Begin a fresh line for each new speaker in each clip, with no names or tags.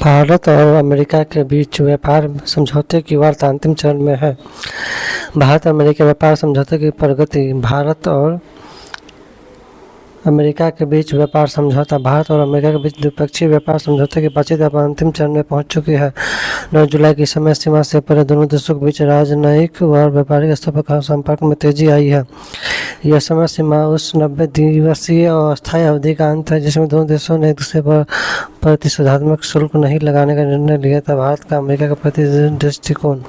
भारत और अमेरिका के बीच व्यापार समझौते की वार्ता अंतिम चरण में है। भारत अमेरिका व्यापार समझौते की प्रगति। भारत और अमेरिका के बीच व्यापार समझौता। भारत और अमेरिका के बीच द्विपक्षीय व्यापार समझौते की बातचीत अब अंतिम चरण में पहुंच चुकी है। 9 जुलाई की समय सीमा से परे दोनों देशों के बीच राजनयिक और व्यापारिक स्तर पर संपर्क में तेजी आई है। यह समय सीमा उस 90 दिवसीय और अस्थायी अवधि का अंत है जिसमें दोनों देशों ने एक दूसरे पर प्रतिस्पर्धात्मक शुल्क नहीं लगाने का निर्णय लिया था। भारत का अमेरिका का प्रति दृष्टिकोण।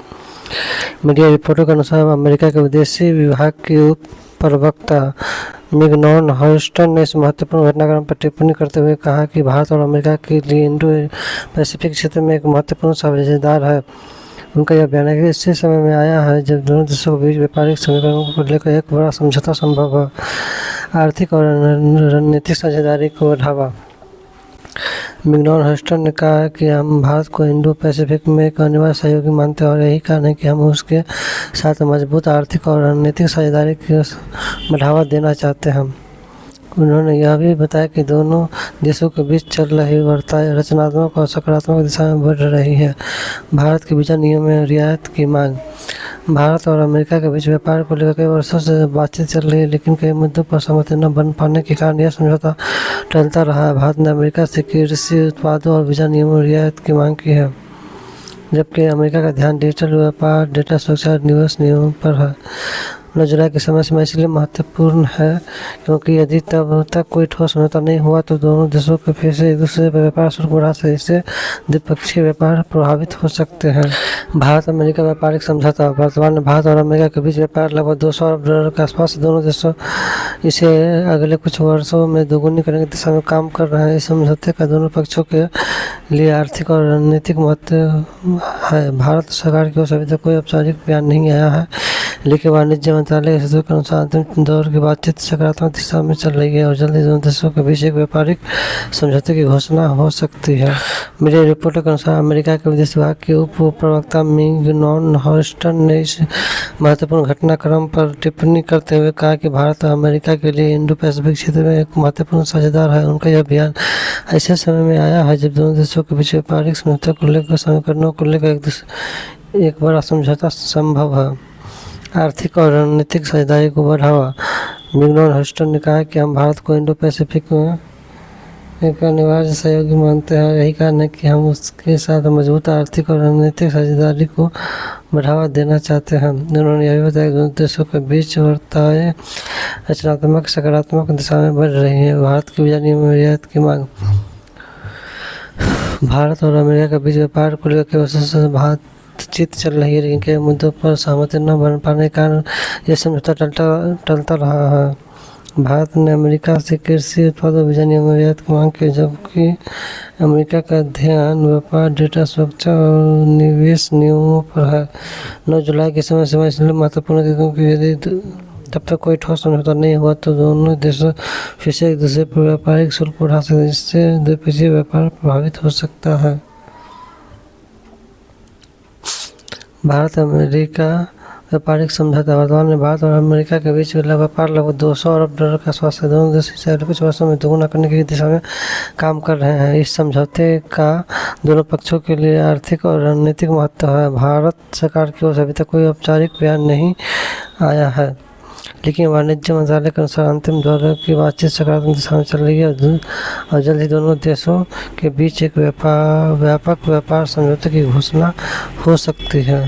मीडिया रिपोर्टों के अनुसार अमेरिका के विदेशी विभाग के उप प्रवक्ता मिगनॉन हर्स्टन ने इस महत्वपूर्ण घटनाक्रम पर टिप्पणी करते हुए कहा कि भारत और अमेरिका के लिए इंडो पैसिफिक क्षेत्र में एक महत्वपूर्ण साझेदार है। उनका यह बयान है कि इसी समय में आया है जब दोनों देशों के बीच व्यापारिक समीकरणों को लेकर एक बड़ा समझौता संभव है। आर्थिक और रणनीतिक साझेदारी को बढ़ावा। मिगनॉन हर्स्टन ने कहा कि हम भारत को इंडो पैसिफिक में एक अनिवार्य सहयोगी मानते हैं और यही कारण है कि हम उसके साथ मजबूत आर्थिक और रणनीतिक साझेदारी को बढ़ावा देना चाहते हैं। उन्होंने यह भी बताया कि दोनों देशों के बीच चल रही वार्ता रचनात्मक और सकारात्मक दिशा में बढ़ रही है। भारत के वीजा नियम में रियायत की मांग। भारत और अमेरिका के बीच व्यापार को लेकर कई वर्षों से बातचीत चल रही है, लेकिन कई मुद्दों पर सहमति न बन पाने के कारण यह समझौता टलता रहा है। भारत ने अमेरिका से कृषि उत्पादों और वीजा नियमों में रियायत की मांग की है, जबकि अमेरिका का ध्यान डिजिटल व्यापार, डेटा सुरक्षा और निवेश नियमों पर है। 9 जुलाई की समय सीमा इसलिए महत्वपूर्ण है क्योंकि यदि तब तक कोई ठोस समझौता नहीं हुआ तो दोनों देशों के फिर से एक दूसरे पर व्यापार शुल्क बढ़ा सकते, इससे द्विपक्षीय व्यापार प्रभावित हो सकते हैं। भारत अमेरिका व्यापारिक समझौता। वर्तमान में भारत और अमेरिका के बीच व्यापार लगभग $200 अरब के आसपास। दोनों देशों इसे अगले कुछ वर्षों में दोगुनी करने की दिशा में काम कर रहे हैं। इस समझौते का दोनों पक्षों के लिए आर्थिक और रणनीतिक महत्व है। भारत सरकार की ओर से अभी तक कोई औपचारिक बयान नहीं आया है, लेकिन वाणिज्य मंत्रालय के सूत्रों के अनुसार अंतिम दौर की बातचीत सकारात्मक दिशा में चल रही है और जल्दी दोनों देशों के बीच एक व्यापारिक समझौते की घोषणा हो सकती है। मीडिया रिपोर्टों के अनुसार अमेरिका के विदेश विभाग के उप प्रवक्ता मिगनॉन हर्स्टन ने इस महत्वपूर्ण घटनाक्रम पर टिप्पणी करते हुए कहा कि भारत और अमेरिका के लिए इंडो पैसिफिक क्षेत्र में एक महत्वपूर्ण साझेदार है। उनका यह बयान ऐसे समय में आया है जब दोनों देशों के बीच व्यापारिक समझौते को लेकर समीकरणों को लेकर एक बड़ा समझौता संभव है। आर्थिक और रणनीतिक साझेदारी को बढ़ावा। मिगनॉन हर्स्टन ने कहा कि हम भारत को इंडो पैसिफिक में एक अनिवार्य सहयोगी मानते हैं और यही कारण है कि हम उसके साथ मजबूत आर्थिक और रणनीतिक साझेदारी को बढ़ावा देना चाहते हैं। उन्होंने यह भी बताया कि दोनों देशों के बीच वार्ताएं रचनात्मक सकारात्मक दिशा में बढ़ रही हैं। भारत के वीजा नियम में रियायत की मांग। भारत और अमेरिका के बीच व्यापार को लेकर कई वर्षों से बातचीत चल रही है, लेकिन कई मुद्दों पर सहमति न बन पाने के कारण यह समझौता टलता रहा है। भारत ने अमेरिका से कृषि उत्पादों वीजा नियम में रियायत की मांग की, जबकि अमेरिका का ध्यान व्यापार, डेटा सुरक्षा और निवेश नियमों पर है। 9 जुलाई की समय सीमा इसलिए महत्वपूर्ण है क्योंकि यदि तब तक कोई ठोस समझौता नहीं हुआ तो दोनों देशों फिर से एक दूसरे पर व्यापारिक शुल्क बढ़ा सकते, जिससे द्विपक्षीय व्यापार प्रभावित हो सकता है। भारत अमेरिका व्यापारिक समझौता। वर्तमान में भारत और अमेरिका के बीच व्यापार लगभग $200 अरब के आसपास है। दोनों देश इसे अगले कुछ वर्षों में दोगुना करने की दिशा में काम कर रहे हैं। इस समझौते का दोनों पक्षों के लिए आर्थिक और रणनीतिक महत्व है। भारत सरकार की ओर से अभी तक कोई औपचारिक बयान नहीं आया है, लेकिन वाणिज्य मंत्रालय के अनुसार अंतिम दौर की बातचीत सकारात्मक दिशा में चल रही है और जल्द ही दोनों देशों के बीच एक व्यापक व्यापार समझौते की घोषणा हो सकती है।